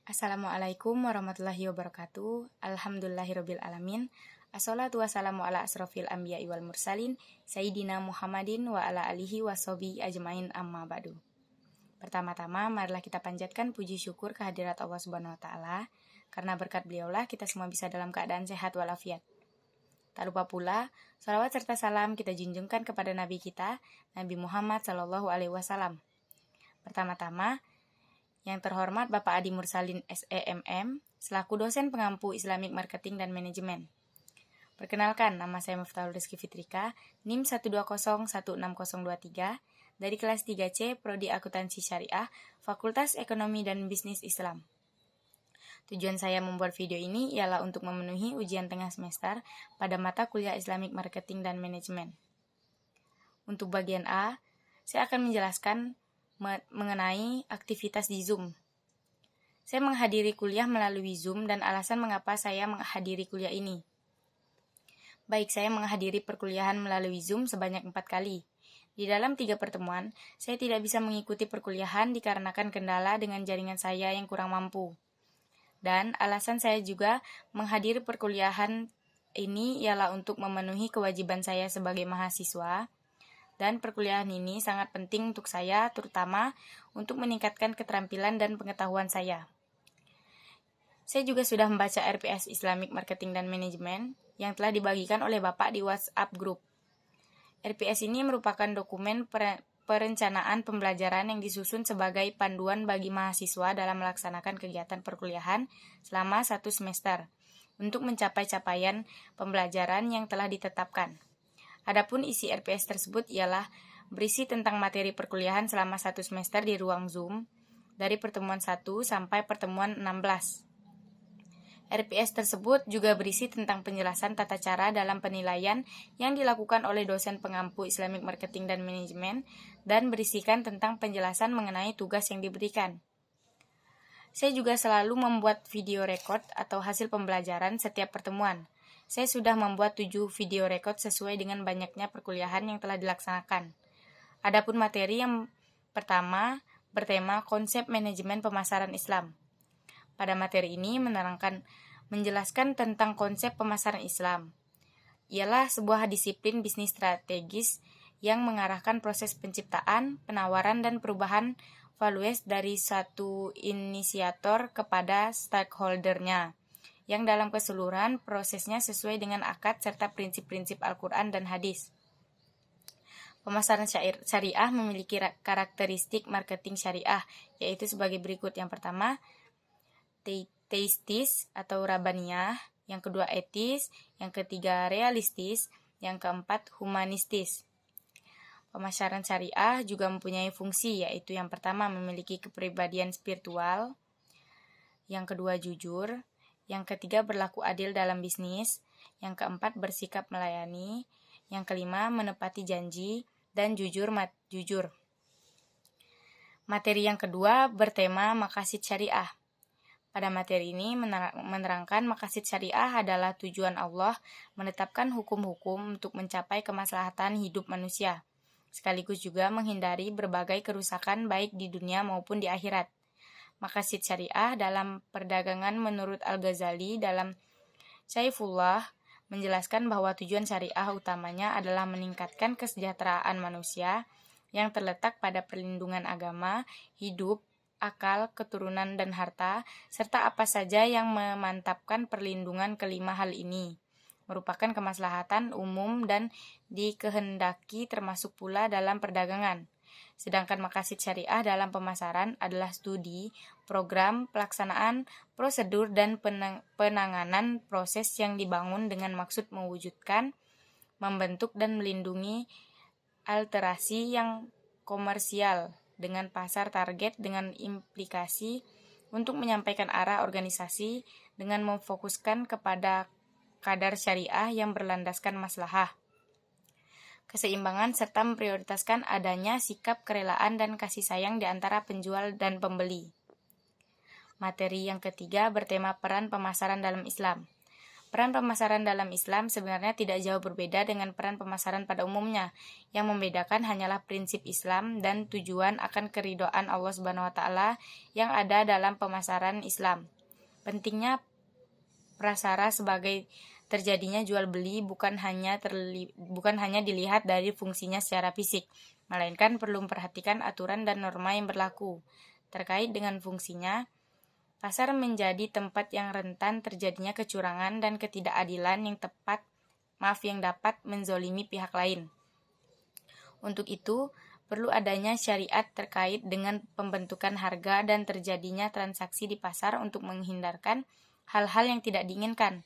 Assalamualaikum warahmatullahi wabarakatuh. Alhamdulillahirabbil alamin. Assalatu wassalamu ala asrofil anbiya'i wal mursalin Sayyidina Muhammadin wa ala alihi washabihi ajmain amma ba'du. Pertama-tama marilah kita panjatkan puji syukur kehadirat Allah Subhanahu wa taala, karena berkat beliaulah kita semua bisa dalam keadaan sehat walafiat. Tak lupa pula salawat serta salam kita junjungkan kepada Nabi kita, Nabi Muhammad sallallahu alaihi wasallam. Pertama-tama, yang terhormat Bapak Adi Mursalin SEMM, selaku dosen pengampu Islamic Marketing dan Manajemen. Perkenalkan, nama saya Miftahul Rizky Fitrika, NIM 1201623, dari kelas 3C, Prodi Akuntansi Syariah, Fakultas Ekonomi dan Bisnis Islam. Tujuan saya membuat video ini ialah untuk memenuhi ujian tengah semester pada mata kuliah Islamic Marketing dan Manajemen. Untuk bagian A, saya akan menjelaskan mengenai aktivitas di Zoom. Saya menghadiri kuliah melalui Zoom dan alasan mengapa saya menghadiri kuliah ini. Baik, saya menghadiri perkuliahan melalui Zoom sebanyak 4 kali. Di dalam 3 pertemuan, saya tidak bisa mengikuti perkuliahan dikarenakan kendala dengan jaringan saya yang kurang mampu. Dan alasan saya juga menghadiri perkuliahan ini ialah untuk memenuhi kewajiban saya sebagai mahasiswa. Dan perkuliahan ini sangat penting untuk saya, terutama untuk meningkatkan keterampilan dan pengetahuan saya. Saya juga sudah membaca RPS Islamic Marketing dan Manajemen yang telah dibagikan oleh Bapak di WhatsApp Group. RPS ini merupakan dokumen perencanaan pembelajaran yang disusun sebagai panduan bagi mahasiswa dalam melaksanakan kegiatan perkuliahan selama 1 semester untuk mencapai capaian pembelajaran yang telah ditetapkan. Adapun isi RPS tersebut ialah berisi tentang materi perkuliahan selama 1 semester di ruang Zoom dari pertemuan 1 sampai pertemuan 16. RPS tersebut juga berisi tentang penjelasan tata cara dalam penilaian yang dilakukan oleh dosen pengampu Islamic Marketing dan Manajemen dan berisikan tentang penjelasan mengenai tugas yang diberikan. Saya juga selalu membuat video record atau hasil pembelajaran setiap pertemuan. Saya sudah membuat 7 video record sesuai dengan banyaknya perkuliahan yang telah dilaksanakan. Adapun materi yang pertama bertema konsep manajemen pemasaran Islam. Pada materi ini menjelaskan tentang konsep pemasaran Islam. Ialah sebuah disiplin bisnis strategis yang mengarahkan proses penciptaan, penawaran, dan perubahan values dari satu inisiator kepada stakeholder-nya, yang dalam keseluruhan prosesnya sesuai dengan akad serta prinsip-prinsip Al-Quran dan hadis. Pemasaran syariah memiliki karakteristik marketing syariah, yaitu sebagai berikut. Yang pertama, teistis atau rabaniyah, yang kedua etis, yang ketiga realistis, yang keempat humanistis. Pemasaran syariah juga mempunyai fungsi, yaitu yang pertama memiliki kepribadian spiritual, yang kedua jujur, yang ketiga berlaku adil dalam bisnis, yang keempat bersikap melayani, yang kelima menepati janji, dan jujur. Materi yang kedua bertema maqasid syariah. Pada materi ini menerangkan maqasid syariah adalah tujuan Allah menetapkan hukum-hukum untuk mencapai kemaslahatan hidup manusia, sekaligus juga menghindari berbagai kerusakan baik di dunia maupun di akhirat. Maqasid syariah dalam perdagangan menurut Al-Ghazali dalam Syaifullah menjelaskan bahwa tujuan syariah utamanya adalah meningkatkan kesejahteraan manusia yang terletak pada perlindungan agama, hidup, akal, keturunan, dan harta, serta apa saja yang memantapkan perlindungan kelima hal ini merupakan kemaslahatan umum dan dikehendaki termasuk pula dalam perdagangan. Sedangkan maqasid syariah dalam pemasaran adalah studi, program, pelaksanaan, prosedur, dan penanganan proses yang dibangun dengan maksud mewujudkan, membentuk, dan melindungi alterasi yang komersial dengan pasar target dengan implikasi untuk menyampaikan arah organisasi dengan memfokuskan kepada kadar syariah yang berlandaskan maslahah, keseimbangan, serta memprioritaskan adanya sikap kerelaan dan kasih sayang di antara penjual dan pembeli. Materi yang ketiga bertema peran pemasaran dalam Islam. Peran pemasaran dalam Islam sebenarnya tidak jauh berbeda dengan peran pemasaran pada umumnya. Yang membedakan hanyalah prinsip Islam dan tujuan akan keridhaan Allah Subhanahu wa taala yang ada dalam pemasaran Islam. Pentingnya prasara sebagai terjadinya jual beli bukan hanya dilihat dari fungsinya secara fisik, melainkan perlu memperhatikan aturan dan norma yang berlaku. Terkait dengan fungsinya, pasar menjadi tempat yang rentan terjadinya kecurangan dan ketidakadilan yang dapat menzolimi pihak lain. Untuk itu, perlu adanya syariat terkait dengan pembentukan harga dan terjadinya transaksi di pasar untuk menghindarkan hal-hal yang tidak diinginkan.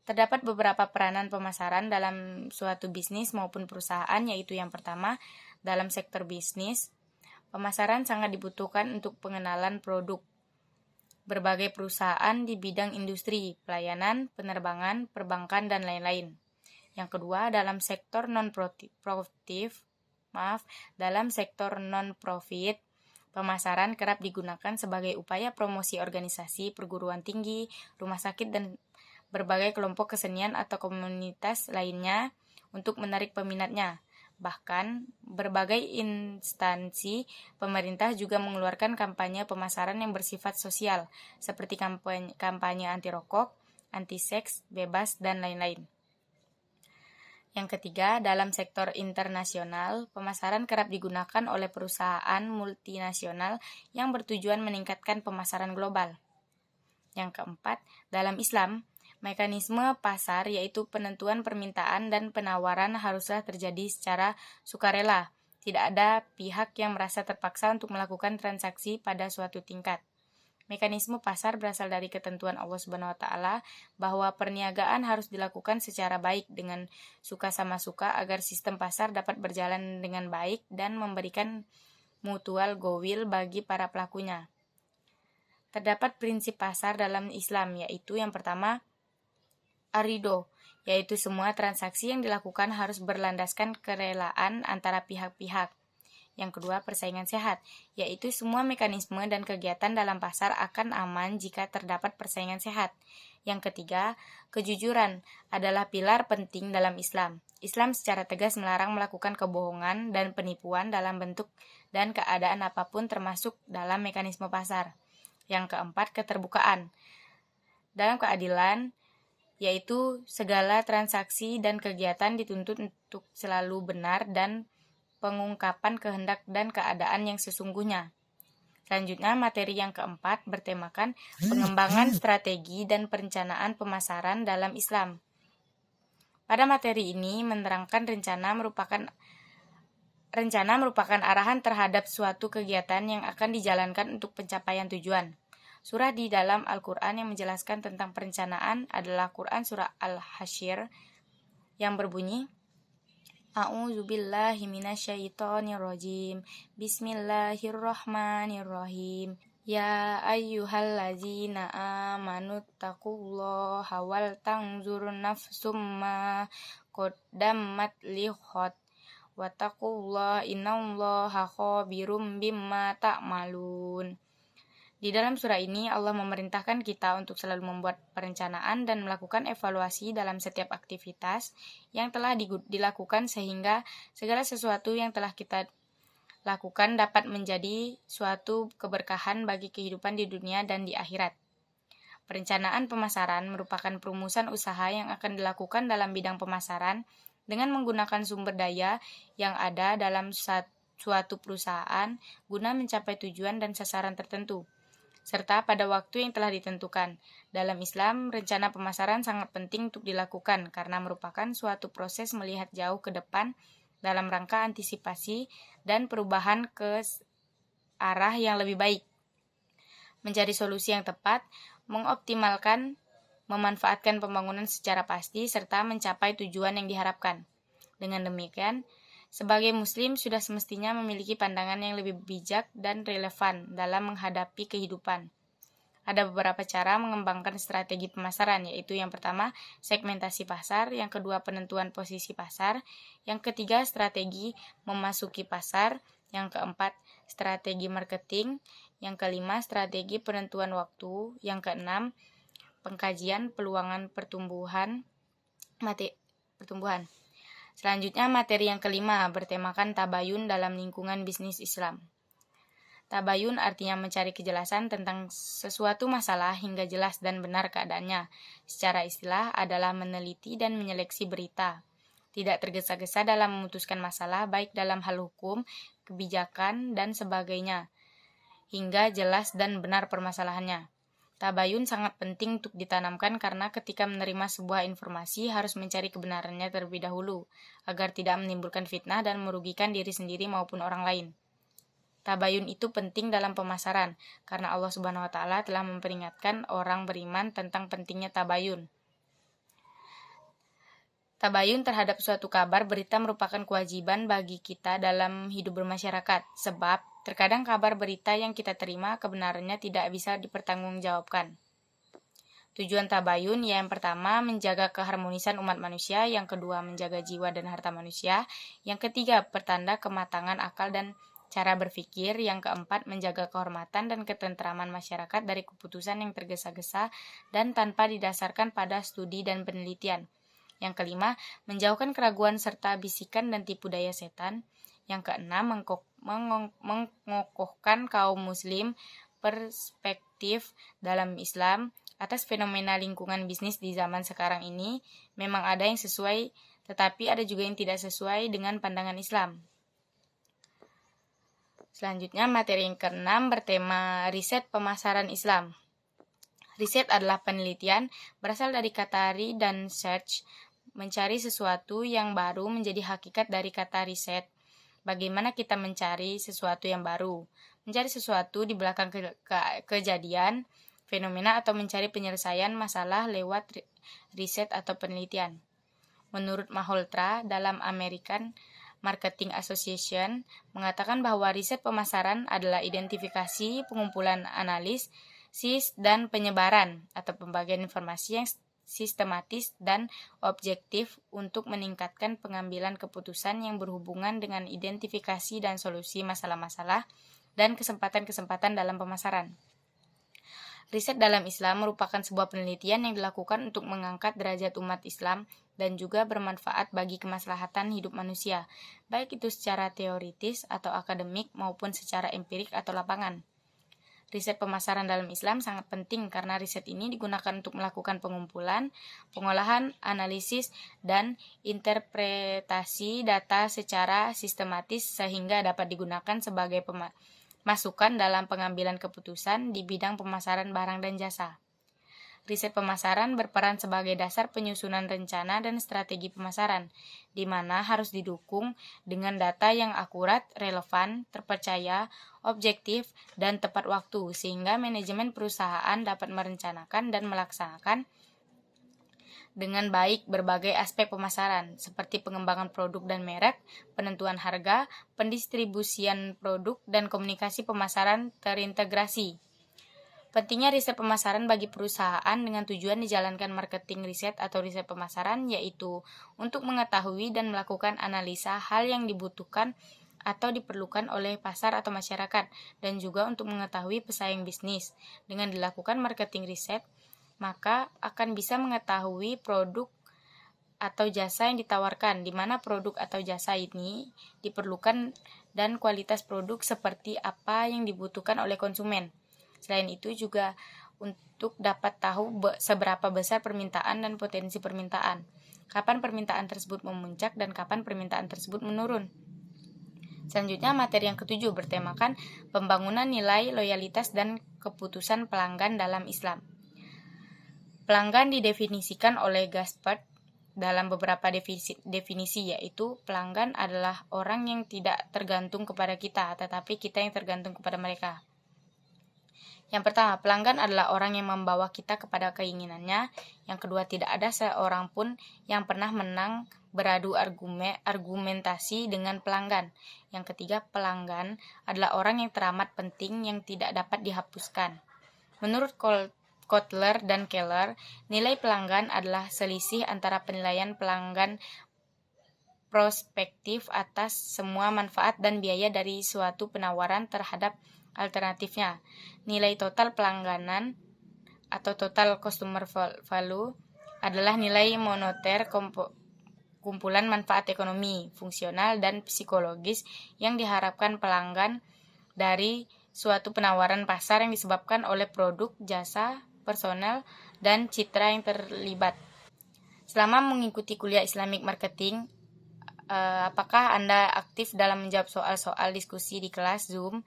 Terdapat beberapa peranan pemasaran dalam suatu bisnis maupun perusahaan, yaitu yang pertama, dalam sektor bisnis, pemasaran sangat dibutuhkan untuk pengenalan produk. Berbagai perusahaan di bidang industri, pelayanan, penerbangan, perbankan, dan lain-lain. Yang kedua, dalam sektor non-profit, pemasaran kerap digunakan sebagai upaya promosi organisasi, perguruan tinggi, rumah sakit, dan berbagai kelompok kesenian atau komunitas lainnya untuk menarik peminatnya. Bahkan, berbagai instansi pemerintah juga mengeluarkan kampanye pemasaran yang bersifat sosial, seperti kampanye anti-rokok, anti-seks, bebas, dan lain-lain. Yang ketiga, dalam sektor internasional, pemasaran kerap digunakan oleh perusahaan multinasional yang bertujuan meningkatkan pemasaran global. Yang keempat, dalam Islam, mekanisme pasar yaitu penentuan permintaan dan penawaran haruslah terjadi secara sukarela. Tidak ada pihak yang merasa terpaksa untuk melakukan transaksi pada suatu tingkat. Mekanisme pasar berasal dari ketentuan Allah Subhanahu wa taala bahwa perniagaan harus dilakukan secara baik dengan suka sama suka agar sistem pasar dapat berjalan dengan baik dan memberikan mutual goodwill bagi para pelakunya. Terdapat prinsip pasar dalam Islam, yaitu yang pertama, arido, yaitu semua transaksi yang dilakukan harus berlandaskan kerelaan antara pihak-pihak. Yang kedua, persaingan sehat, yaitu semua mekanisme dan kegiatan dalam pasar akan aman jika terdapat persaingan sehat. Yang ketiga, kejujuran adalah pilar penting dalam Islam. Islam secara tegas melarang melakukan kebohongan dan penipuan dalam bentuk dan keadaan apapun termasuk dalam mekanisme pasar. Yang keempat, keterbukaan. Dalam keadilan, yaitu segala transaksi dan kegiatan dituntut untuk selalu benar dan pengungkapan kehendak dan keadaan yang sesungguhnya. Selanjutnya, materi yang keempat bertemakan pengembangan strategi dan perencanaan pemasaran dalam Islam. Pada materi ini menerangkan rencana merupakan arahan terhadap suatu kegiatan yang akan dijalankan untuk pencapaian tujuan. Surah di dalam Al-Quran yang menjelaskan tentang perencanaan adalah Quran Surah Al-Hasyr yang berbunyi, A'udzubillahi minasyaitonirrajim. Bismillahirrahmanirrahim. Ya ayyuhallazina amanu taqullaha wal tanzur nafsum ma qaddamat lighad wa taqullaha innallaha khabirum bimma ta'malun. Di dalam surah ini, Allah memerintahkan kita untuk selalu membuat perencanaan dan melakukan evaluasi dalam setiap aktivitas yang telah dilakukan sehingga segala sesuatu yang telah kita lakukan dapat menjadi suatu keberkahan bagi kehidupan di dunia dan di akhirat. Perencanaan pemasaran merupakan perumusan usaha yang akan dilakukan dalam bidang pemasaran dengan menggunakan sumber daya yang ada dalam suatu perusahaan guna mencapai tujuan dan sasaran tertentu, serta pada waktu yang telah ditentukan. Dalam Islam, rencana pemasaran sangat penting untuk dilakukan karena merupakan suatu proses melihat jauh ke depan dalam rangka antisipasi dan perubahan ke arah yang lebih baik. Mencari solusi yang tepat, mengoptimalkan, memanfaatkan pembangunan secara pasti, serta mencapai tujuan yang diharapkan. Dengan demikian, sebagai Muslim sudah semestinya memiliki pandangan yang lebih bijak dan relevan dalam menghadapi kehidupan. Ada beberapa cara mengembangkan strategi pemasaran, yaitu yang pertama, segmentasi pasar, yang kedua, penentuan posisi pasar, yang ketiga, strategi memasuki pasar, yang keempat, strategi marketing, yang kelima, strategi penentuan waktu, yang keenam, pengkajian peluangan pertumbuhan. Selanjutnya, materi yang kelima bertemakan tabayun dalam lingkungan bisnis Islam. Tabayun artinya mencari kejelasan tentang sesuatu masalah hingga jelas dan benar keadaannya. Secara istilah adalah meneliti dan menyeleksi berita. Tidak tergesa-gesa dalam memutuskan masalah baik dalam hal hukum, kebijakan, dan sebagainya, hingga jelas dan benar permasalahannya. Tabayun sangat penting untuk ditanamkan karena ketika menerima sebuah informasi harus mencari kebenarannya terlebih dahulu, agar tidak menimbulkan fitnah dan merugikan diri sendiri maupun orang lain. Tabayun itu penting dalam pemasaran, karena Allah Subhanahu wa Ta'ala telah memperingatkan orang beriman tentang pentingnya tabayun. Tabayun terhadap suatu kabar berita merupakan kewajiban bagi kita dalam hidup bermasyarakat, sebab terkadang kabar berita yang kita terima kebenarannya tidak bisa dipertanggungjawabkan. Tujuan tabayun yang pertama menjaga keharmonisan umat manusia, yang kedua menjaga jiwa dan harta manusia, yang ketiga pertanda kematangan akal dan cara berpikir, yang keempat menjaga kehormatan dan ketentraman masyarakat dari keputusan yang tergesa-gesa dan tanpa didasarkan pada studi dan penelitian. Yang kelima, menjauhkan keraguan serta bisikan dan tipu daya setan. Yang keenam, mengokohkan kaum muslim perspektif dalam Islam atas fenomena lingkungan bisnis di zaman sekarang ini. Memang ada yang sesuai, tetapi ada juga yang tidak sesuai dengan pandangan Islam. Selanjutnya, materi yang keenam bertema riset pemasaran Islam. Riset adalah penelitian, berasal dari kata read dan search, mencari sesuatu yang baru menjadi hakikat dari kata riset. Bagaimana kita mencari sesuatu yang baru? Mencari sesuatu di belakang kejadian, fenomena, atau mencari penyelesaian masalah lewat riset atau penelitian. Menurut Malhotra dalam American Marketing Association mengatakan bahwa riset pemasaran adalah identifikasi, pengumpulan analisis, dan penyebaran atau pembagian informasi yang sistematis dan objektif untuk meningkatkan pengambilan keputusan yang berhubungan dengan identifikasi dan solusi masalah-masalah dan kesempatan-kesempatan dalam pemasaran. Riset dalam Islam merupakan sebuah penelitian yang dilakukan untuk mengangkat derajat umat Islam dan juga bermanfaat bagi kemaslahatan hidup manusia, baik itu secara teoritis atau akademik maupun secara empirik atau lapangan. Riset pemasaran dalam Islam sangat penting karena riset ini digunakan untuk melakukan pengumpulan, pengolahan, analisis, dan interpretasi data secara sistematis sehingga dapat digunakan sebagai masukan dalam pengambilan keputusan di bidang pemasaran barang dan jasa. Riset pemasaran berperan sebagai dasar penyusunan rencana dan strategi pemasaran, di mana harus didukung dengan data yang akurat, relevan, terpercaya, objektif, dan tepat waktu, sehingga manajemen perusahaan dapat merencanakan dan melaksanakan dengan baik berbagai aspek pemasaran, seperti pengembangan produk dan merek, penentuan harga, pendistribusian produk, dan komunikasi pemasaran terintegrasi. Pentingnya riset pemasaran bagi perusahaan dengan tujuan dijalankan marketing riset atau riset pemasaran, yaitu untuk mengetahui dan melakukan analisa hal yang dibutuhkan atau diperlukan oleh pasar atau masyarakat, dan juga untuk mengetahui pesaing bisnis. Dengan dilakukan marketing riset, maka akan bisa mengetahui produk atau jasa yang ditawarkan, di mana produk atau jasa ini diperlukan dan kualitas produk seperti apa yang dibutuhkan oleh konsumen. Selain itu juga untuk dapat tahu seberapa besar permintaan dan potensi permintaan, kapan permintaan tersebut memuncak dan kapan permintaan tersebut menurun. Selanjutnya, materi yang ketujuh bertemakan pembangunan nilai, loyalitas, dan keputusan pelanggan dalam Islam. Pelanggan didefinisikan oleh Gaspard dalam beberapa definisi, yaitu pelanggan adalah orang yang tidak tergantung kepada kita, tetapi kita yang tergantung kepada mereka. Yang pertama, pelanggan adalah orang yang membawa kita kepada keinginannya. Yang kedua, tidak ada seorang pun yang pernah menang beradu argumentasi dengan pelanggan. Yang ketiga, pelanggan adalah orang yang teramat penting yang tidak dapat dihapuskan. Menurut Kotler dan Keller, nilai pelanggan adalah selisih antara penilaian pelanggan prospektif atas semua manfaat dan biaya dari suatu penawaran terhadap alternatifnya. Nilai total pelangganan atau total customer value adalah nilai moneter kumpulan manfaat ekonomi, fungsional, dan psikologis yang diharapkan pelanggan dari suatu penawaran pasar yang disebabkan oleh produk, jasa, personel, dan citra yang terlibat. Selama mengikuti kuliah Islamic Marketing, apakah Anda aktif dalam menjawab soal-soal diskusi di kelas Zoom?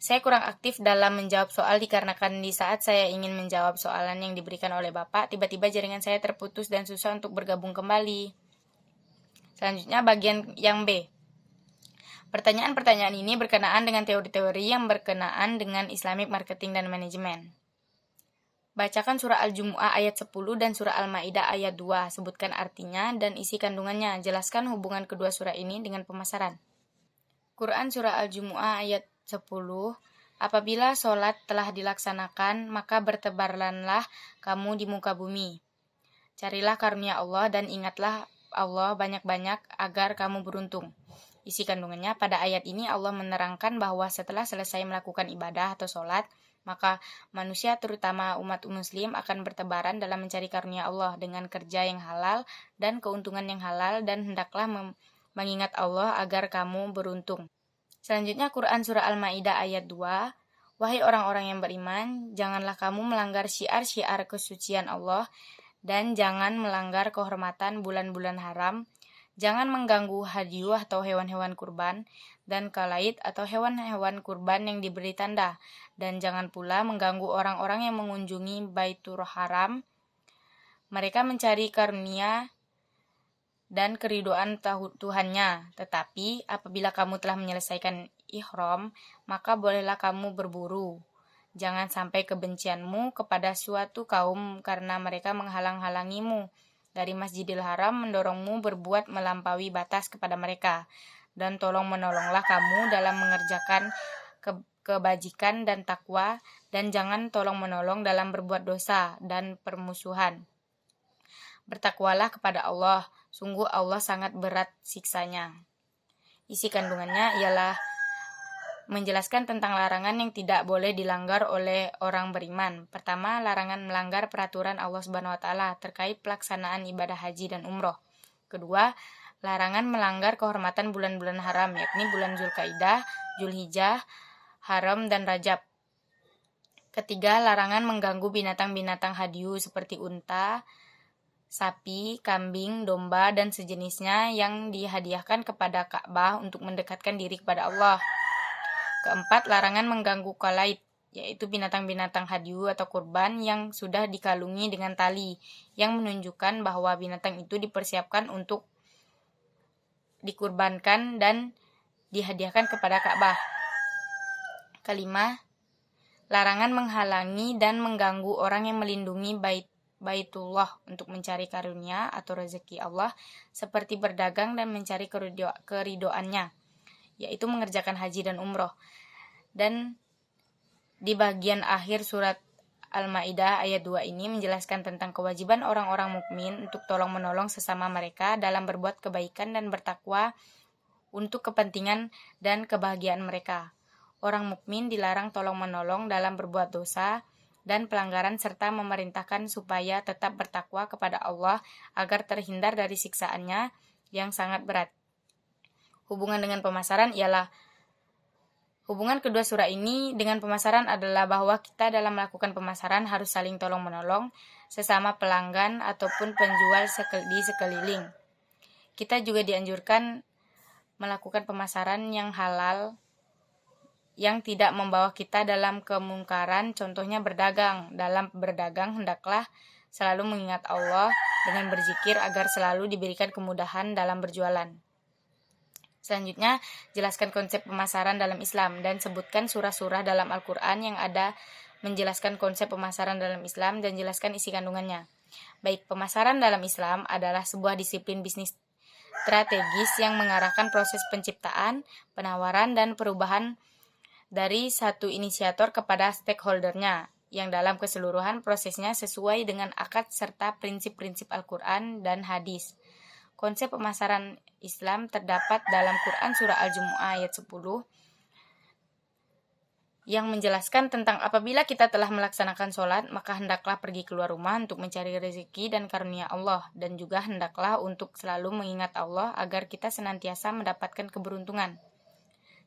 Saya kurang aktif dalam menjawab soal dikarenakan di saat saya ingin menjawab soalan yang diberikan oleh Bapak, tiba-tiba jaringan saya terputus dan susah untuk bergabung kembali. Selanjutnya bagian yang B. Pertanyaan-pertanyaan ini berkenaan dengan teori-teori yang berkenaan dengan Islamic Marketing dan Manajemen. Bacakan surah Al-Jumu'ah ayat 10 dan surah Al-Maidah ayat 2. Sebutkan artinya dan isi kandungannya. Jelaskan hubungan kedua surah ini dengan pemasaran. Quran surah Al-Jumu'ah ayat 10. Apabila sholat telah dilaksanakan, maka bertebaranlah kamu di muka bumi. Carilah karunia Allah dan ingatlah Allah banyak-banyak agar kamu beruntung. Isi kandungannya, pada ayat ini Allah menerangkan bahwa setelah selesai melakukan ibadah atau sholat, maka manusia terutama umat muslim akan bertebaran dalam mencari karunia Allah dengan kerja yang halal dan keuntungan yang halal, dan hendaklah mengingat Allah agar kamu beruntung. Selanjutnya Quran surah Al-Maidah ayat 2. Wahai orang-orang yang beriman, janganlah kamu melanggar syiar-syiar kesucian Allah dan jangan melanggar kehormatan bulan-bulan haram. Jangan mengganggu hadiyu atau hewan-hewan kurban dan kalaid atau hewan-hewan kurban yang diberi tanda, dan jangan pula mengganggu orang-orang yang mengunjungi Baitur Haram. Mereka mencari karunia dan keridoan Tuhannya. Tetapi apabila kamu telah menyelesaikan ihram, maka bolehlah kamu berburu. Jangan sampai kebencianmu kepada suatu kaum karena mereka menghalang-halangimu dari Masjidil Haram, mendorongmu berbuat melampaui batas kepada mereka, dan tolong menolonglah kamu dalam mengerjakan kebajikan dan takwa, dan jangan tolong menolong dalam berbuat dosa dan permusuhan. Bertakwalah kepada Allah, sungguh Allah sangat berat siksanya. Isi kandungannya ialah menjelaskan tentang larangan yang tidak boleh dilanggar oleh orang beriman. Pertama, larangan melanggar peraturan Allah Subhanahu wa taala terkait pelaksanaan ibadah haji dan umroh. Kedua, larangan melanggar kehormatan bulan-bulan haram, yakni bulan Zulkaidah, Zulhijjah, Haram, dan Rajab. Ketiga, larangan mengganggu binatang-binatang hadiyu seperti unta, sapi, kambing, domba, dan sejenisnya yang dihadiahkan kepada Ka'bah untuk mendekatkan diri kepada Allah. Keempat, larangan mengganggu kalaid, yaitu binatang-binatang hadiyu atau kurban yang sudah dikalungi dengan tali, yang menunjukkan bahwa binatang itu dipersiapkan untuk dikurbankan dan dihadiahkan kepada Ka'bah. Kelima, larangan menghalangi dan mengganggu orang yang melindungi Baitullah untuk mencari karunia atau rezeki Allah, seperti berdagang dan mencari keridoannya, yaitu mengerjakan haji dan umroh. Dan di bagian akhir surat Al-Maidah ayat 2 ini menjelaskan tentang kewajiban orang-orang mukmin untuk tolong-menolong sesama mereka dalam berbuat kebaikan dan bertakwa untuk kepentingan dan kebahagiaan mereka. Orang mukmin dilarang tolong-menolong dalam berbuat dosa dan pelanggaran serta memerintahkan supaya tetap bertakwa kepada Allah agar terhindar dari siksaannya yang sangat berat. Hubungan dengan pemasaran ialah hubungan kedua surah ini dengan pemasaran adalah bahwa kita dalam melakukan pemasaran harus saling tolong-menolong sesama pelanggan ataupun penjual di sekeliling. Kita juga dianjurkan melakukan pemasaran yang halal yang tidak membawa kita dalam kemungkaran, contohnya berdagang. Dalam berdagang hendaklah selalu mengingat Allah dengan berzikir agar selalu diberikan kemudahan dalam berjualan. Selanjutnya, jelaskan konsep pemasaran dalam Islam dan sebutkan surah-surah dalam Al-Quran yang ada menjelaskan konsep pemasaran dalam Islam dan jelaskan isi kandungannya. Baik, pemasaran dalam Islam adalah sebuah disiplin bisnis strategis yang mengarahkan proses penciptaan, penawaran, dan perubahan dari satu inisiator kepada stakeholdernya, yang dalam keseluruhan prosesnya sesuai dengan akad serta prinsip-prinsip Al-Quran dan hadis. Konsep pemasaran Islam terdapat dalam Quran surah Al-Jumu'ah ayat 10. yang menjelaskan tentang apabila kita telah melaksanakan sholat, maka hendaklah pergi keluar rumah untuk mencari rezeki dan karunia Allah, dan juga hendaklah untuk selalu mengingat Allah agar kita senantiasa mendapatkan keberuntungan.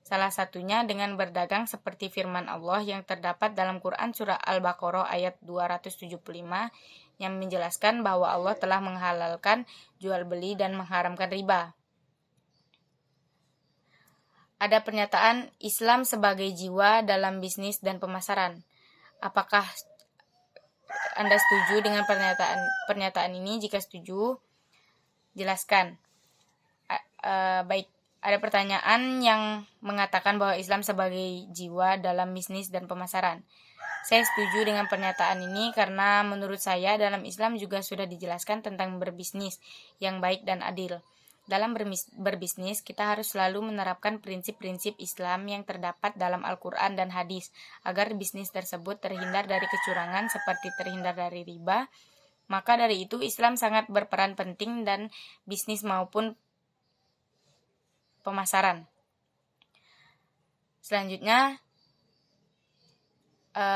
Salah satunya dengan berdagang seperti firman Allah yang terdapat dalam Quran surah Al-Baqarah ayat 275 yang menjelaskan bahwa Allah telah menghalalkan jual beli dan mengharamkan riba. Ada pernyataan Islam sebagai jiwa dalam bisnis dan pemasaran. Apakah Anda setuju dengan pernyataan ini? Jika setuju, jelaskan. Baik, ada pertanyaan yang mengatakan bahwa Islam sebagai jiwa dalam bisnis dan pemasaran. Saya setuju dengan pernyataan ini karena menurut saya dalam Islam juga sudah dijelaskan tentang berbisnis yang baik dan adil. Dalam berbisnis, kita harus selalu menerapkan prinsip-prinsip Islam yang terdapat dalam Al-Quran dan hadis, agar bisnis tersebut terhindar dari kecurangan seperti terhindar dari riba. Maka dari itu, Islam sangat berperan penting dan bisnis maupun pemasaran. Selanjutnya,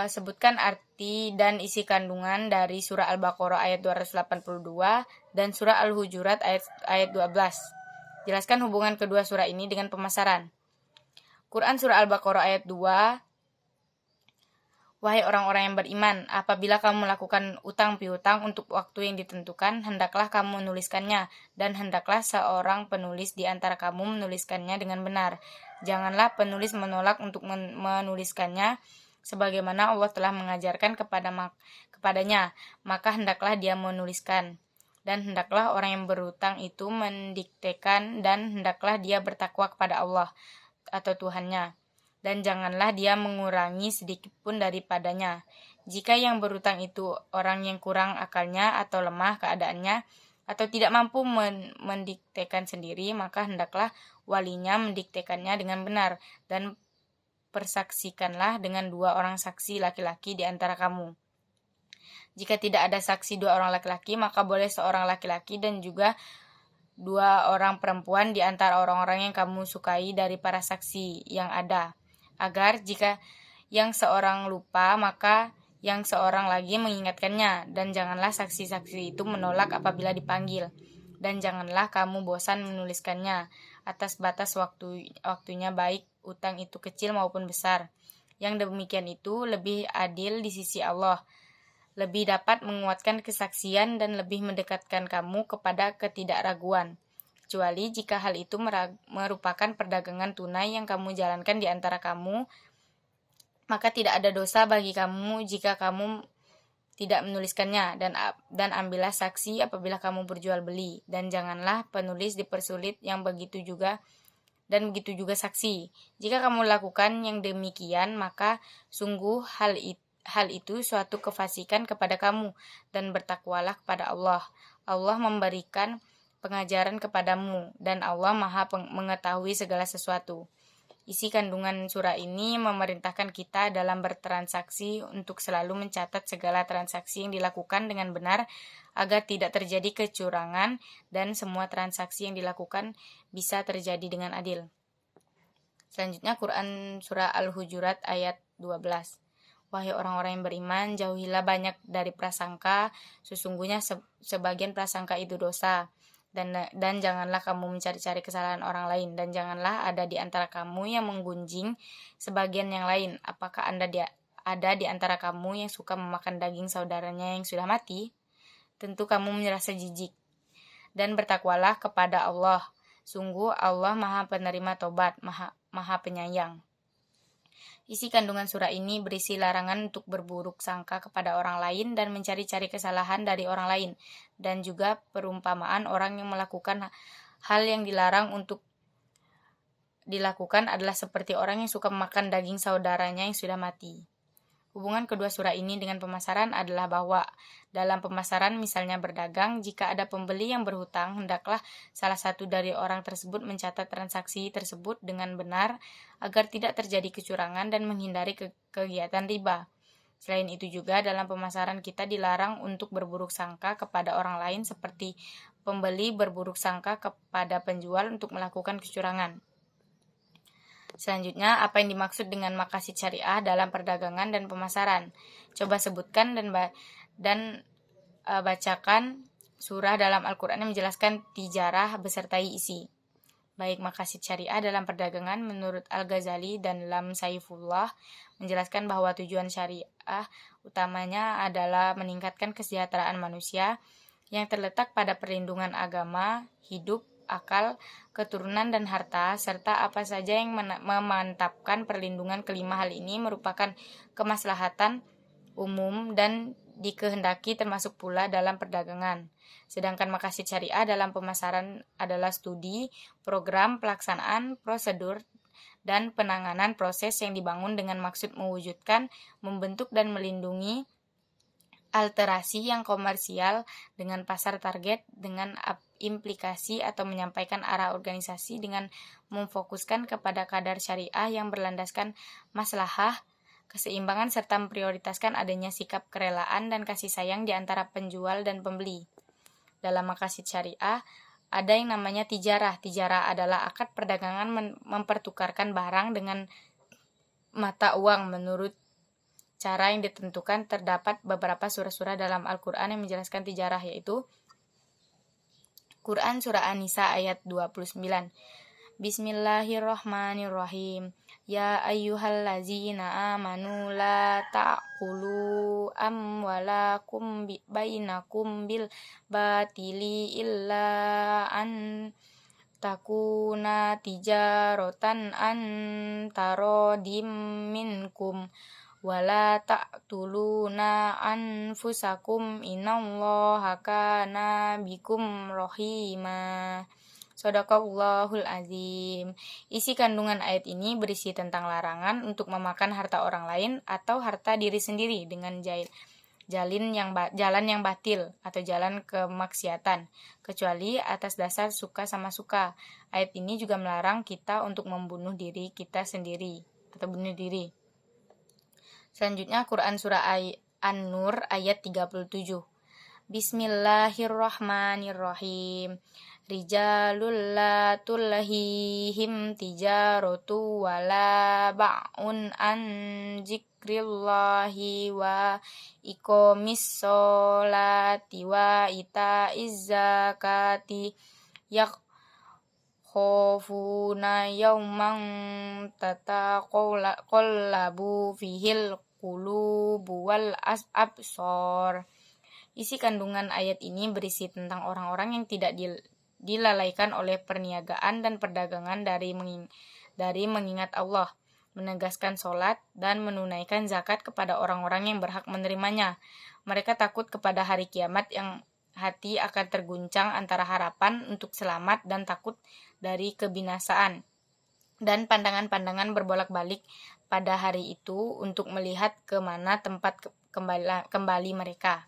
sebutkan arti dan isi kandungan dari surah Al-Baqarah ayat 282 dan surah Al-Hujurat ayat 12. Jelaskan hubungan kedua surah ini dengan pemasaran. Quran surah Al-Baqarah ayat 2. Wahai orang-orang yang beriman, apabila kamu melakukan utang piutang untuk waktu yang ditentukan, hendaklah kamu menuliskannya, dan hendaklah seorang penulis di antara kamu menuliskannya dengan benar. Janganlah penulis menolak untuk menuliskannya, sebagaimana Allah telah mengajarkan kepadanya, maka hendaklah dia menuliskan. Dan hendaklah orang yang berutang itu mendiktekan, dan hendaklah dia bertakwa kepada Allah atau Tuhannya. Dan janganlah dia mengurangi sedikit pun daripadanya. Jika yang berutang itu orang yang kurang akalnya atau lemah keadaannya, atau tidak mampu mendiktekan sendiri, maka hendaklah walinya mendiktekannya dengan benar, dan persaksikanlah dengan 2 orang saksi laki-laki di antara kamu. Jika tidak ada saksi 2 orang laki-laki, maka boleh seorang laki-laki dan juga 2 orang perempuan di antara orang-orang yang kamu sukai dari para saksi yang ada, agar jika yang seorang lupa, maka yang seorang lagi mengingatkannya, dan janganlah saksi-saksi itu menolak apabila dipanggil, dan janganlah kamu bosan menuliskannya atas batas waktunya, baik utang itu kecil maupun besar. Yang demikian itu lebih adil di sisi Allah, lebih dapat menguatkan kesaksian dan lebih mendekatkan kamu kepada ketidakraguan, kecuali jika hal itu merupakan perdagangan tunai yang kamu jalankan di antara kamu, maka tidak ada dosa bagi kamu jika kamu tidak menuliskannya, dan ambillah saksi apabila kamu berjual beli, dan janganlah penulis dipersulit begitu juga saksi. Jika kamu lakukan yang demikian, maka sungguh hal itu suatu kefasikan kepada kamu, dan bertakwalah kepada Allah. Allah memberikan pengajaran kepadamu, dan Allah Maha mengetahui segala sesuatu. Isi kandungan surah ini memerintahkan kita dalam bertransaksi untuk selalu mencatat segala transaksi yang dilakukan dengan benar, agar tidak terjadi kecurangan dan semua transaksi yang dilakukan bisa terjadi dengan adil. Selanjutnya Quran surah Al-Hujurat ayat 12. Wahai orang-orang yang beriman, jauhilah banyak dari prasangka, sesungguhnya sebagian prasangka itu dosa. Dan janganlah kamu mencari-cari kesalahan orang lain, dan janganlah ada di antara kamu yang menggunjing sebagian yang lain. Apakah ada di antara kamu yang suka memakan daging saudaranya yang sudah mati? Tentu kamu merasa jijik. Dan bertakwalah kepada Allah. Sungguh Allah Maha penerima tobat, Maha penyayang. Isi kandungan surah ini berisi larangan untuk berburuk sangka kepada orang lain dan mencari-cari kesalahan dari orang lain, dan juga perumpamaan orang yang melakukan hal yang dilarang untuk dilakukan adalah seperti orang yang suka memakan daging saudaranya yang sudah mati. Hubungan kedua surah ini dengan pemasaran adalah bahwa dalam pemasaran, misalnya berdagang, jika ada pembeli yang berhutang, hendaklah salah satu dari orang tersebut mencatat transaksi tersebut dengan benar agar tidak terjadi kecurangan dan menghindari kegiatan riba. Selain itu juga dalam pemasaran kita dilarang untuk berburuk sangka kepada orang lain seperti pembeli berburuk sangka kepada penjual untuk melakukan kecurangan. Selanjutnya, apa yang dimaksud dengan maqasid syariah dalam perdagangan dan pemasaran? Coba sebutkan dan bacakan surah dalam Al-Quran yang menjelaskan tijarah besertai isi. Baik, maqasid syariah dalam perdagangan menurut Al-Ghazali dan Lam Saifullah menjelaskan bahwa tujuan syariah utamanya adalah meningkatkan kesejahteraan manusia yang terletak pada perlindungan agama, hidup, akal, keturunan, dan harta, serta apa saja yang memantapkan perlindungan kelima hal ini merupakan kemaslahatan umum dan dikehendaki termasuk pula dalam perdagangan. Sedangkan maqasid syariah dalam pemasaran adalah studi, program, pelaksanaan, prosedur, dan penanganan proses yang dibangun dengan maksud mewujudkan, membentuk, dan melindungi alterasi yang komersial dengan pasar target dengan implikasi atau menyampaikan arah organisasi dengan memfokuskan kepada kadar syariah yang berlandaskan maslahah, keseimbangan serta memprioritaskan adanya sikap kerelaan dan kasih sayang di antara penjual dan pembeli. Dalam maqasid syariah ada yang namanya tijarah. Tijarah adalah akad perdagangan mempertukarkan barang dengan mata uang menurut cara yang ditentukan. Terdapat beberapa surah-surah dalam Al-Quran yang menjelaskan tijarah, yaitu Quran Surah An-Nisa ayat 29. Bismillahirrahmanirrahim. Ya ayyuhallazina amanu la ta'kulu amwalakum bainakum bil batili illa an takuna tijaratan an tarodim minkum wala ta'tuluna anfusakum innallaha kana bikum rahima. Shadaqallahul azim. Isi kandungan ayat ini berisi tentang larangan untuk memakan harta orang lain atau harta diri sendiri dengan jalan yang batil atau jalan kemaksiatan, kecuali atas dasar suka sama suka. Ayat ini juga melarang kita untuk membunuh diri kita sendiri atau bunuh diri. Selanjutnya Quran Surah An-Nur ayat 37. Bismillahirrahmanirrahim. Rijalul la tulhihim tijaratu wala ba'un an zikrillahi wa iqamis sholati wa itaiz zakati yakhafuna yawman tataqallabu fihil qulubu wal absar. Isi kandungan ayat ini berisi tentang orang-orang yang tidak dilalaikan oleh perniagaan dan perdagangan dari mengingat Allah, menegaskan sholat, dan menunaikan zakat kepada orang-orang yang berhak menerimanya. Mereka takut kepada hari kiamat yang hati akan terguncang antara harapan untuk selamat dan takut dari kebinasaan, dan pandangan-pandangan berbolak-balik pada hari itu untuk melihat ke mana tempat kembali mereka.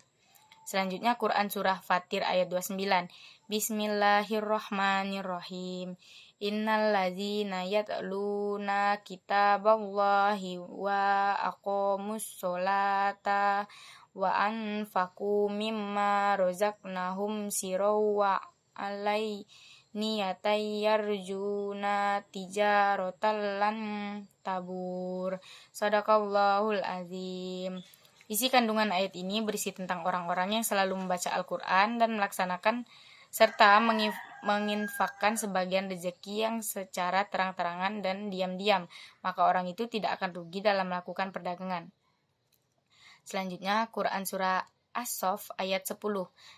Selanjutnya Quran Surah Fatir ayat 29. Bismillahirrahmanirrahim. Innallazina yatluna kitaballahi wa aqamus sholata wa anfaqu mimma razaqnahum sirran wa yarjuna tijaratan lan tabur. Shadaqallahul azim. Isi kandungan ayat ini berisi tentang orang-orang yang selalu membaca Al-Quran dan melaksanakan serta menginfakkan sebagian rezeki yang secara terang-terangan dan diam-diam, maka orang itu tidak akan rugi dalam melakukan perdagangan. Selanjutnya Quran Surah As-Saff ayat 10.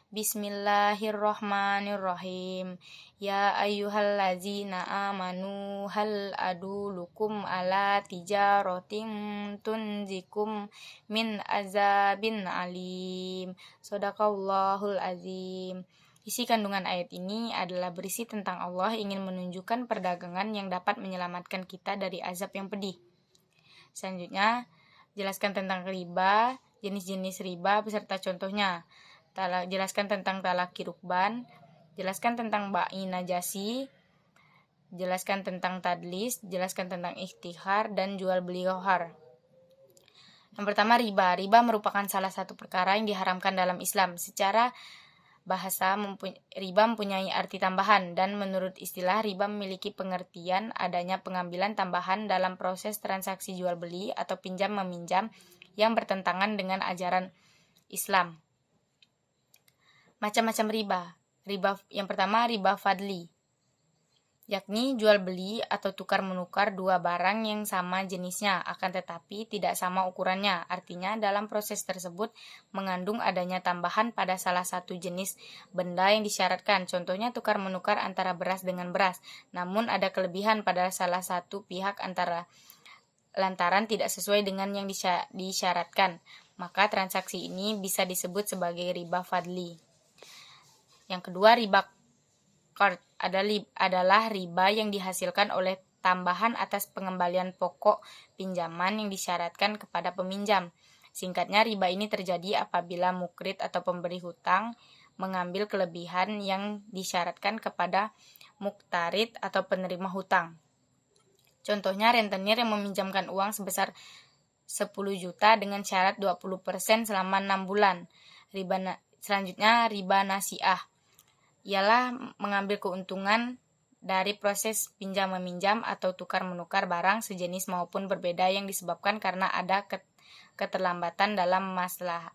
Bismillahirrahmanirrahim. Ya ayyuhallazina amanu hal adulukum ala tijaratin tunzikum min azabin alim. Shadaqallahul azim. Isi kandungan ayat ini adalah berisi tentang Allah ingin menunjukkan perdagangan yang dapat menyelamatkan kita dari azab yang pedih. Selanjutnya jelaskan tentang riba, jenis-jenis riba beserta contohnya. Jelaskan tentang talaki rukban, jelaskan tentang ba'i najasi, jelaskan tentang tadlis, jelaskan tentang ikhtihar dan jual beli ghohar. Yang pertama riba. Riba merupakan salah satu perkara yang diharamkan dalam Islam. Secara bahasa riba mempunyai arti tambahan, dan menurut istilah riba memiliki pengertian adanya pengambilan tambahan dalam proses transaksi jual beli atau pinjam meminjam yang bertentangan dengan ajaran Islam. Macam-macam riba. Riba yang pertama, riba fadli, yakni jual beli atau tukar menukar dua barang yang sama jenisnya akan tetapi tidak sama ukurannya. Artinya dalam proses tersebut mengandung adanya tambahan pada salah satu jenis benda yang disyaratkan. Contohnya tukar menukar antara beras dengan beras, namun ada kelebihan pada salah satu pihak lantaran tidak sesuai dengan yang disyaratkan. Maka transaksi ini bisa disebut sebagai riba fadli. Yang kedua, riba qard adalah riba yang dihasilkan oleh tambahan atas pengembalian pokok pinjaman yang disyaratkan kepada peminjam. Singkatnya, riba ini terjadi apabila mukrid atau pemberi hutang mengambil kelebihan yang disyaratkan kepada muktarid atau penerima hutang. Contohnya, rentenir yang meminjamkan uang sebesar 10 juta dengan syarat 20% selama 6 bulan. Selanjutnya, riba nasiah ialah mengambil keuntungan dari proses pinjam-meminjam atau tukar-menukar barang sejenis maupun berbeda yang disebabkan karena ada keterlambatan dalam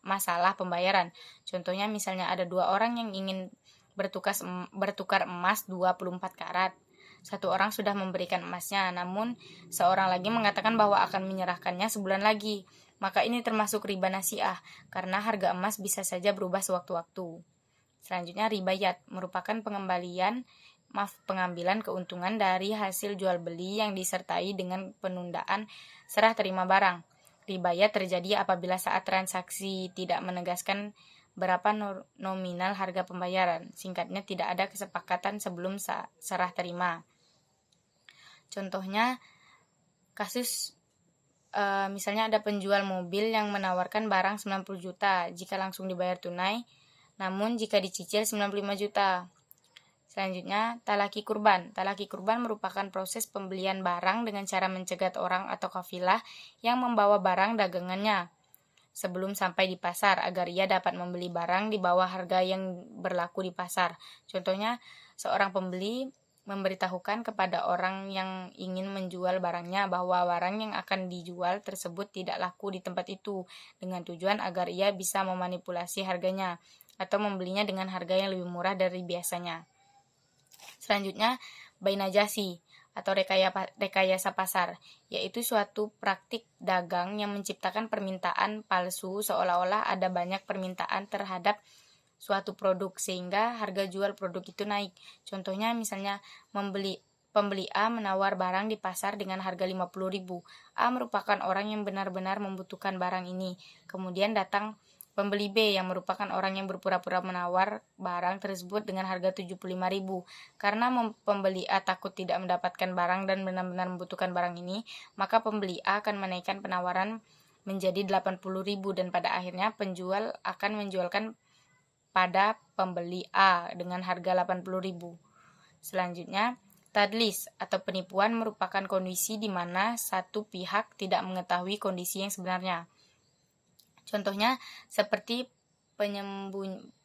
masalah pembayaran. Contohnya misalnya ada dua orang yang ingin bertukar emas 24 karat. Satu orang sudah memberikan emasnya, namun seorang lagi mengatakan bahwa akan menyerahkannya sebulan lagi. Maka ini termasuk riba nasiah, karena harga emas bisa saja berubah sewaktu-waktu. Selanjutnya, ribayat merupakan pengambilan keuntungan dari hasil jual beli yang disertai dengan penundaan serah terima barang. Ribayat terjadi apabila saat transaksi tidak menegaskan berapa nominal harga pembayaran. Singkatnya, tidak ada kesepakatan sebelum serah terima. Contohnya, kasus misalnya ada penjual mobil yang menawarkan barang 90 juta jika langsung dibayar tunai, namun jika dicicil 95 juta. Selanjutnya, talaki kurban. Talaki kurban merupakan proses pembelian barang dengan cara mencegat orang atau kafilah yang membawa barang dagangannya sebelum sampai di pasar agar ia dapat membeli barang di bawah harga yang berlaku di pasar. Contohnya, seorang pembeli memberitahukan kepada orang yang ingin menjual barangnya bahwa barang yang akan dijual tersebut tidak laku di tempat itu, dengan tujuan agar ia bisa memanipulasi harganya atau membelinya dengan harga yang lebih murah dari biasanya. Selanjutnya, bai najasi atau rekayasa pasar, yaitu suatu praktik dagang yang menciptakan permintaan palsu seolah-olah ada banyak permintaan terhadap suatu produk sehingga harga jual produk itu naik. Contohnya misalnya pembeli A menawar barang di pasar dengan harga 50.000. A merupakan orang yang benar-benar membutuhkan barang ini. Kemudian datang pembeli B yang merupakan orang yang berpura-pura menawar barang tersebut dengan harga 75.000. Karena pembeli A takut tidak mendapatkan barang dan benar-benar membutuhkan barang ini, maka pembeli A akan menaikkan penawaran menjadi 80.000 dan pada akhirnya penjual akan menjualkan pada pembeli A dengan harga 80.000. Selanjutnya, tadlis atau penipuan merupakan kondisi di mana satu pihak tidak mengetahui kondisi yang sebenarnya. Contohnya seperti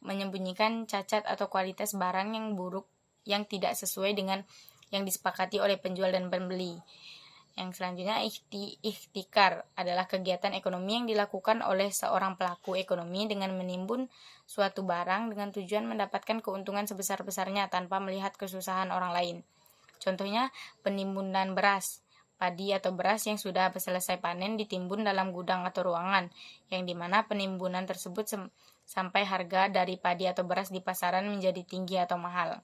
menyembunyikan cacat atau kualitas barang yang buruk yang tidak sesuai dengan yang disepakati oleh penjual dan pembeli. Yang selanjutnya, ihtikar adalah kegiatan ekonomi yang dilakukan oleh seorang pelaku ekonomi dengan menimbun suatu barang dengan tujuan mendapatkan keuntungan sebesar-besarnya tanpa melihat kesusahan orang lain. Contohnya, penimbunan beras. Padi atau beras yang sudah selesai panen ditimbun dalam gudang atau ruangan, yang dimana penimbunan tersebut sampai harga dari padi atau beras di pasaran menjadi tinggi atau mahal.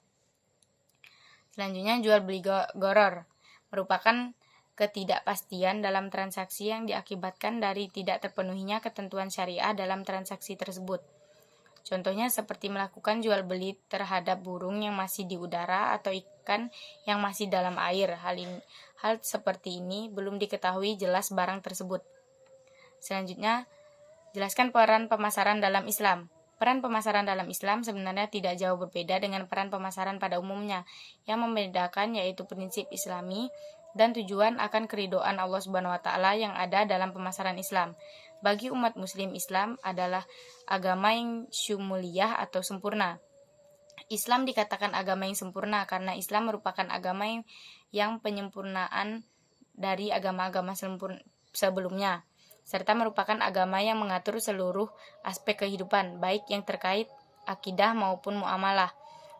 Selanjutnya, jual beli gharar merupakan ketidakpastian dalam transaksi yang diakibatkan dari tidak terpenuhinya ketentuan syariah dalam transaksi tersebut. Contohnya seperti melakukan jual beli terhadap burung yang masih di udara atau ikan yang masih dalam air. Hal seperti ini belum diketahui jelas barang tersebut. Selanjutnya, jelaskan peran pemasaran dalam Islam. Peran pemasaran dalam Islam sebenarnya tidak jauh berbeda dengan peran pemasaran pada umumnya. Yang membedakan yaitu prinsip Islami dan tujuan akan keridhaan Allah Subhanahu wa taala yang ada dalam pemasaran Islam. Bagi umat muslim, Islam adalah agama yang syumuliyah atau sempurna. Islam dikatakan agama yang sempurna karena Islam merupakan agama yang penyempurnaan dari agama-agama sebelumnya, serta merupakan agama yang mengatur seluruh aspek kehidupan, baik yang terkait akidah maupun muamalah.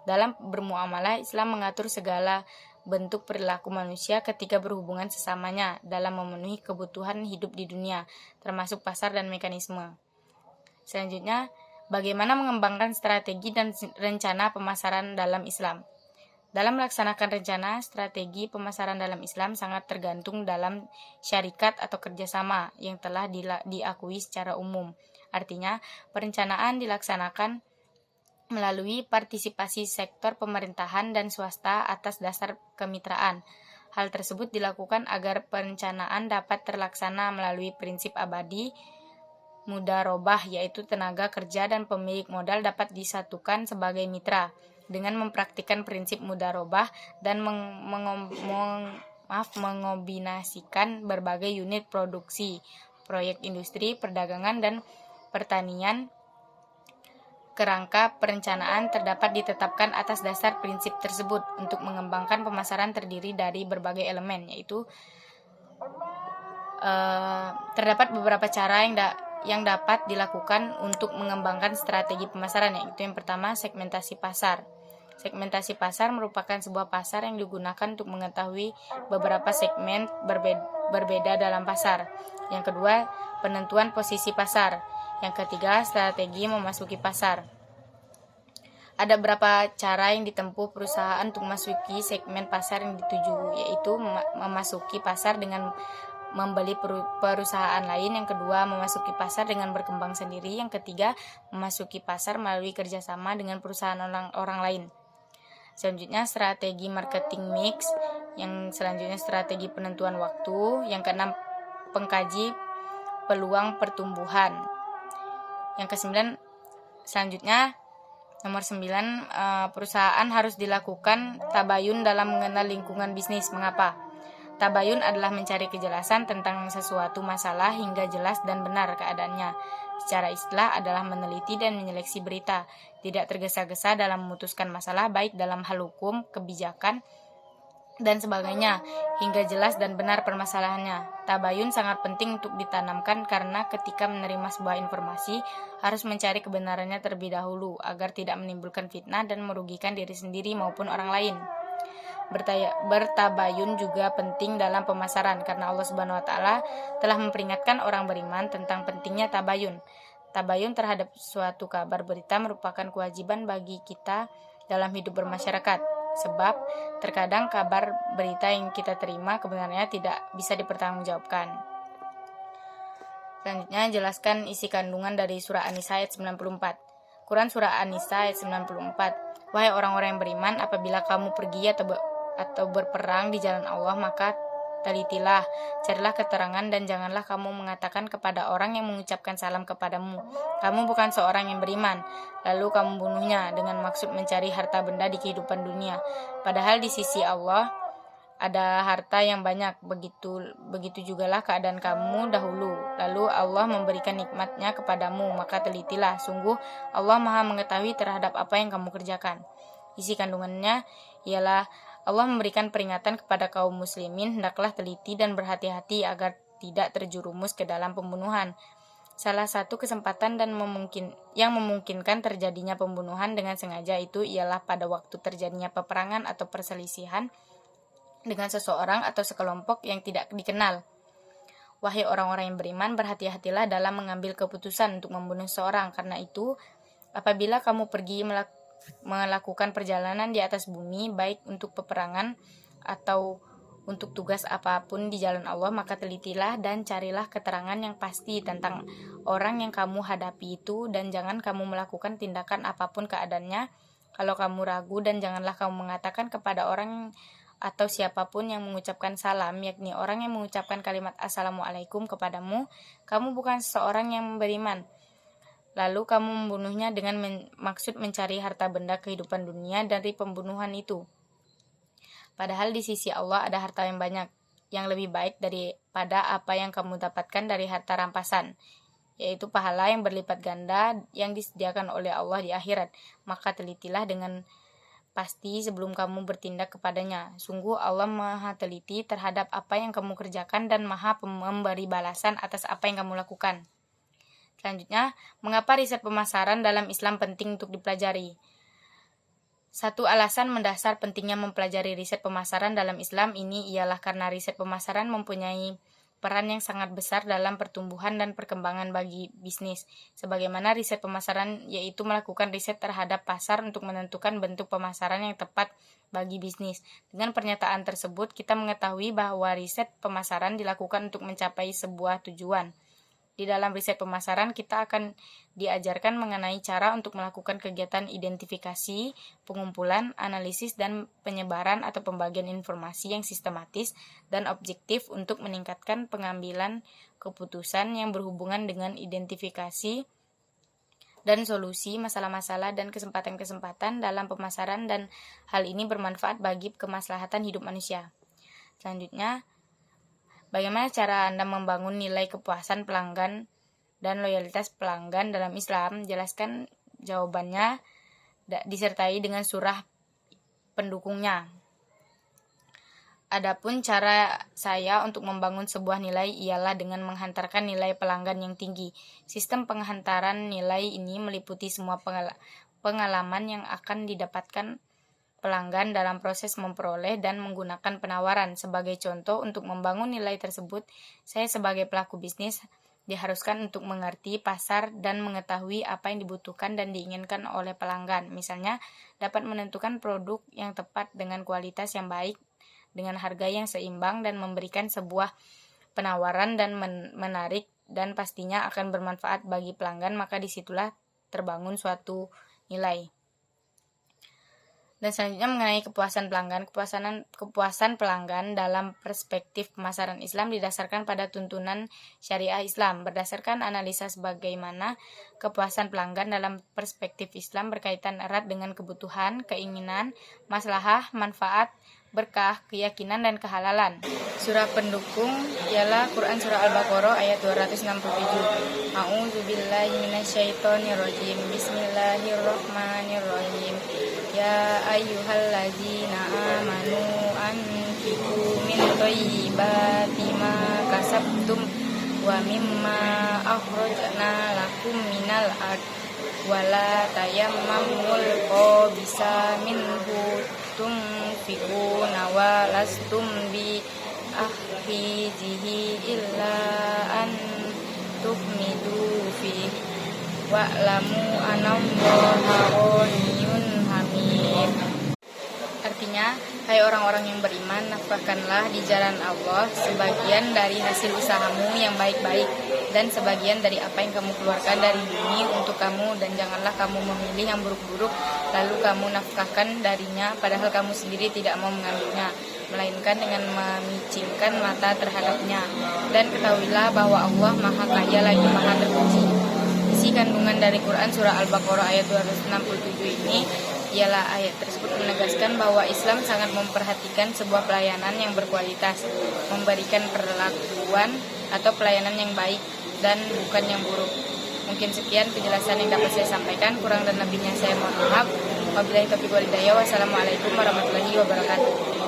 Dalam bermuamalah, Islam mengatur segala bentuk perilaku manusia ketika berhubungan sesamanya dalam memenuhi kebutuhan hidup di dunia, termasuk pasar dan mekanisme. Selanjutnya, bagaimana mengembangkan strategi dan rencana pemasaran dalam Islam. Dalam melaksanakan rencana strategi pemasaran dalam Islam sangat tergantung dalam syarikat atau kerjasama yang telah diakui secara umum. Artinya, perencanaan dilaksanakan melalui partisipasi sektor pemerintahan dan swasta atas dasar kemitraan. Hal tersebut dilakukan agar perencanaan dapat terlaksana melalui prinsip abadi mudharabah, yaitu tenaga kerja dan pemilik modal dapat disatukan sebagai mitra. Dengan mempraktikkan prinsip mudharabah dan mengombinasikan berbagai unit produksi, proyek industri, perdagangan, dan pertanian, kerangka perencanaan terdapat ditetapkan atas dasar prinsip tersebut. Untuk mengembangkan pemasaran terdiri dari berbagai elemen, yaitu terdapat beberapa cara yang dapat dilakukan untuk mengembangkan strategi pemasaran, yaitu yang pertama, segmentasi pasar. Segmentasi pasar merupakan sebuah pasar yang digunakan untuk mengetahui beberapa segmen berbeda dalam pasar. Yang kedua, penentuan posisi pasar. Yang ketiga, strategi memasuki pasar. Ada beberapa cara yang ditempuh perusahaan untuk memasuki segmen pasar yang dituju, yaitu memasuki pasar dengan membeli perusahaan lain. Yang kedua, memasuki pasar dengan berkembang sendiri. Yang ketiga, memasuki pasar melalui kerjasama dengan perusahaan orang lain. Selanjutnya, strategi marketing mix. Yang selanjutnya, strategi penentuan waktu. Yang keenam, pengkaji peluang pertumbuhan. Yang kesembilan, selanjutnya nomor 9, perusahaan harus dilakukan tabayun dalam mengenal lingkungan bisnis. Mengapa? Tabayun adalah mencari kejelasan tentang sesuatu masalah hingga jelas dan benar keadaannya. Secara istilah adalah meneliti dan menyeleksi berita, tidak tergesa-gesa dalam memutuskan masalah baik dalam hal hukum, kebijakan, dan sebagainya, hingga jelas dan benar permasalahannya. Tabayun sangat penting untuk ditanamkan karena ketika menerima sebuah informasi, harus mencari kebenarannya terlebih dahulu, agar tidak menimbulkan fitnah dan merugikan diri sendiri maupun orang lain. Bertabayun juga penting dalam pemasaran karena Allah Subhanahu wa taala telah memperingatkan orang beriman tentang pentingnya tabayun. Tabayun terhadap suatu kabar berita merupakan kewajiban bagi kita dalam hidup bermasyarakat, sebab terkadang kabar berita yang kita terima kebenarannya tidak bisa dipertanggungjawabkan. Selanjutnya, jelaskan isi kandungan dari surah An-Nisa ayat 94. Quran surah An-Nisa ayat 94. Wahai orang-orang yang beriman, apabila kamu pergi atau berperang di jalan Allah, maka telitilah, carilah keterangan, dan janganlah kamu mengatakan kepada orang yang mengucapkan salam kepadamu, kamu bukan seorang yang beriman, lalu kamu bunuhnya dengan maksud mencari harta benda di kehidupan dunia. Padahal di sisi Allah ada harta yang banyak, begitu jugalah keadaan kamu dahulu. Lalu Allah memberikan nikmatnya kepadamu, maka telitilah, sungguh Allah Maha mengetahui terhadap apa yang kamu kerjakan. Isi kandungannya ialah Allah memberikan peringatan kepada kaum muslimin, hendaklah teliti dan berhati-hati agar tidak terjerumus ke dalam pembunuhan. Salah satu kesempatan yang memungkinkan terjadinya pembunuhan dengan sengaja itu ialah pada waktu terjadinya peperangan atau perselisihan dengan seseorang atau sekelompok yang tidak dikenal. Wahai orang-orang yang beriman, berhati-hatilah dalam mengambil keputusan untuk membunuh seseorang. Karena itu, apabila kamu pergi melakukan perjalanan di atas bumi, baik untuk peperangan atau untuk tugas apapun di jalan Allah, maka telitilah dan carilah keterangan yang pasti tentang orang yang kamu hadapi itu, dan jangan kamu melakukan tindakan apapun keadaannya kalau kamu ragu, dan janganlah kamu mengatakan kepada orang atau siapapun yang mengucapkan salam, yakni orang yang mengucapkan kalimat assalamualaikum kepadamu, kamu bukan seseorang yang beriman, lalu kamu membunuhnya dengan maksud mencari harta benda kehidupan dunia dari pembunuhan itu. Padahal di sisi Allah ada harta yang banyak, yang lebih baik daripada apa yang kamu dapatkan dari harta rampasan, yaitu pahala yang berlipat ganda yang disediakan oleh Allah di akhirat. Maka telitilah dengan pasti sebelum kamu bertindak kepadanya. Sungguh Allah Maha teliti terhadap apa yang kamu kerjakan dan Maha memberi balasan atas apa yang kamu lakukan. Selanjutnya, mengapa riset pemasaran dalam Islam penting untuk dipelajari? Satu alasan mendasar pentingnya mempelajari riset pemasaran dalam Islam ini ialah karena riset pemasaran mempunyai peran yang sangat besar dalam pertumbuhan dan perkembangan bagi bisnis. Sebagaimana riset pemasaran yaitu melakukan riset terhadap pasar untuk menentukan bentuk pemasaran yang tepat bagi bisnis. Dengan pernyataan tersebut, kita mengetahui bahwa riset pemasaran dilakukan untuk mencapai sebuah tujuan. Di dalam riset pemasaran, kita akan diajarkan mengenai cara untuk melakukan kegiatan identifikasi, pengumpulan, analisis, dan penyebaran atau pembagian informasi yang sistematis dan objektif untuk meningkatkan pengambilan keputusan yang berhubungan dengan identifikasi dan solusi masalah-masalah dan kesempatan-kesempatan dalam pemasaran, dan hal ini bermanfaat bagi kemaslahatan hidup manusia. Selanjutnya, bagaimana cara Anda membangun nilai kepuasan pelanggan dan loyalitas pelanggan dalam Islam? Jelaskan jawabannya disertai dengan surah pendukungnya. Adapun cara saya untuk membangun sebuah nilai ialah dengan menghantarkan nilai pelanggan yang tinggi. Sistem penghantaran nilai ini meliputi semua pengalaman yang akan didapatkan pelanggan dalam proses memperoleh dan menggunakan penawaran. Sebagai contoh, untuk membangun nilai tersebut, saya sebagai pelaku bisnis diharuskan untuk mengerti pasar dan mengetahui apa yang dibutuhkan dan diinginkan oleh pelanggan. Misalnya, dapat menentukan produk yang tepat dengan kualitas yang baik, dengan harga yang seimbang, dan memberikan sebuah penawaran dan menarik dan pastinya akan bermanfaat bagi pelanggan, maka disitulah terbangun suatu nilai. Dan selanjutnya mengenai kepuasan pelanggan. Kepuasan pelanggan dalam perspektif pemasaran Islam didasarkan pada tuntunan syariah Islam. Berdasarkan analisa sebagaimana kepuasan pelanggan dalam perspektif Islam berkaitan erat dengan kebutuhan, keinginan, maslahah, manfaat, berkah, keyakinan, dan kehalalan. Surah pendukung ialah Quran Surah Al-Baqarah ayat 267. A'udzubillahi minasyaitonirrajim. Bismillahirrahmanirrahim. Ya ayyuhalladzina amanu anfiqu min thayyibati ma kasabtum wa mimma akhrajna lakum minal ard wala tayammamul khabisa minhu tunfiquna wa lastum bi akhrijihi illa an tuhmidu fi wa'lamu anallaha ghaniyun hamid. Artinya, hai orang-orang yang beriman, nafkahkanlah di jalan Allah sebagian dari hasil usahamu yang baik-baik dan sebagian dari apa yang kamu keluarkan dari bumi untuk kamu, dan janganlah kamu memilih yang buruk-buruk lalu kamu nafkahkan darinya padahal kamu sendiri tidak mau mengambilnya, melainkan dengan memicingkan mata terhadapnya. Dan ketahuilah bahwa Allah Maha Kaya lagi Maha Terpuji. Isi kandungan dari Quran Surah Al-Baqarah ayat 267 ini ialah ayat tersebut menegaskan bahwa Islam sangat memperhatikan sebuah pelayanan yang berkualitas, memberikan perlakuan atau pelayanan yang baik dan bukan yang buruk. Mungkin sekian penjelasan yang dapat saya sampaikan, kurang dan lebihnya saya mohon maaf. Wabillahi taufiq wal hidayah. Wassalamualaikum warahmatullahi wabarakatuh.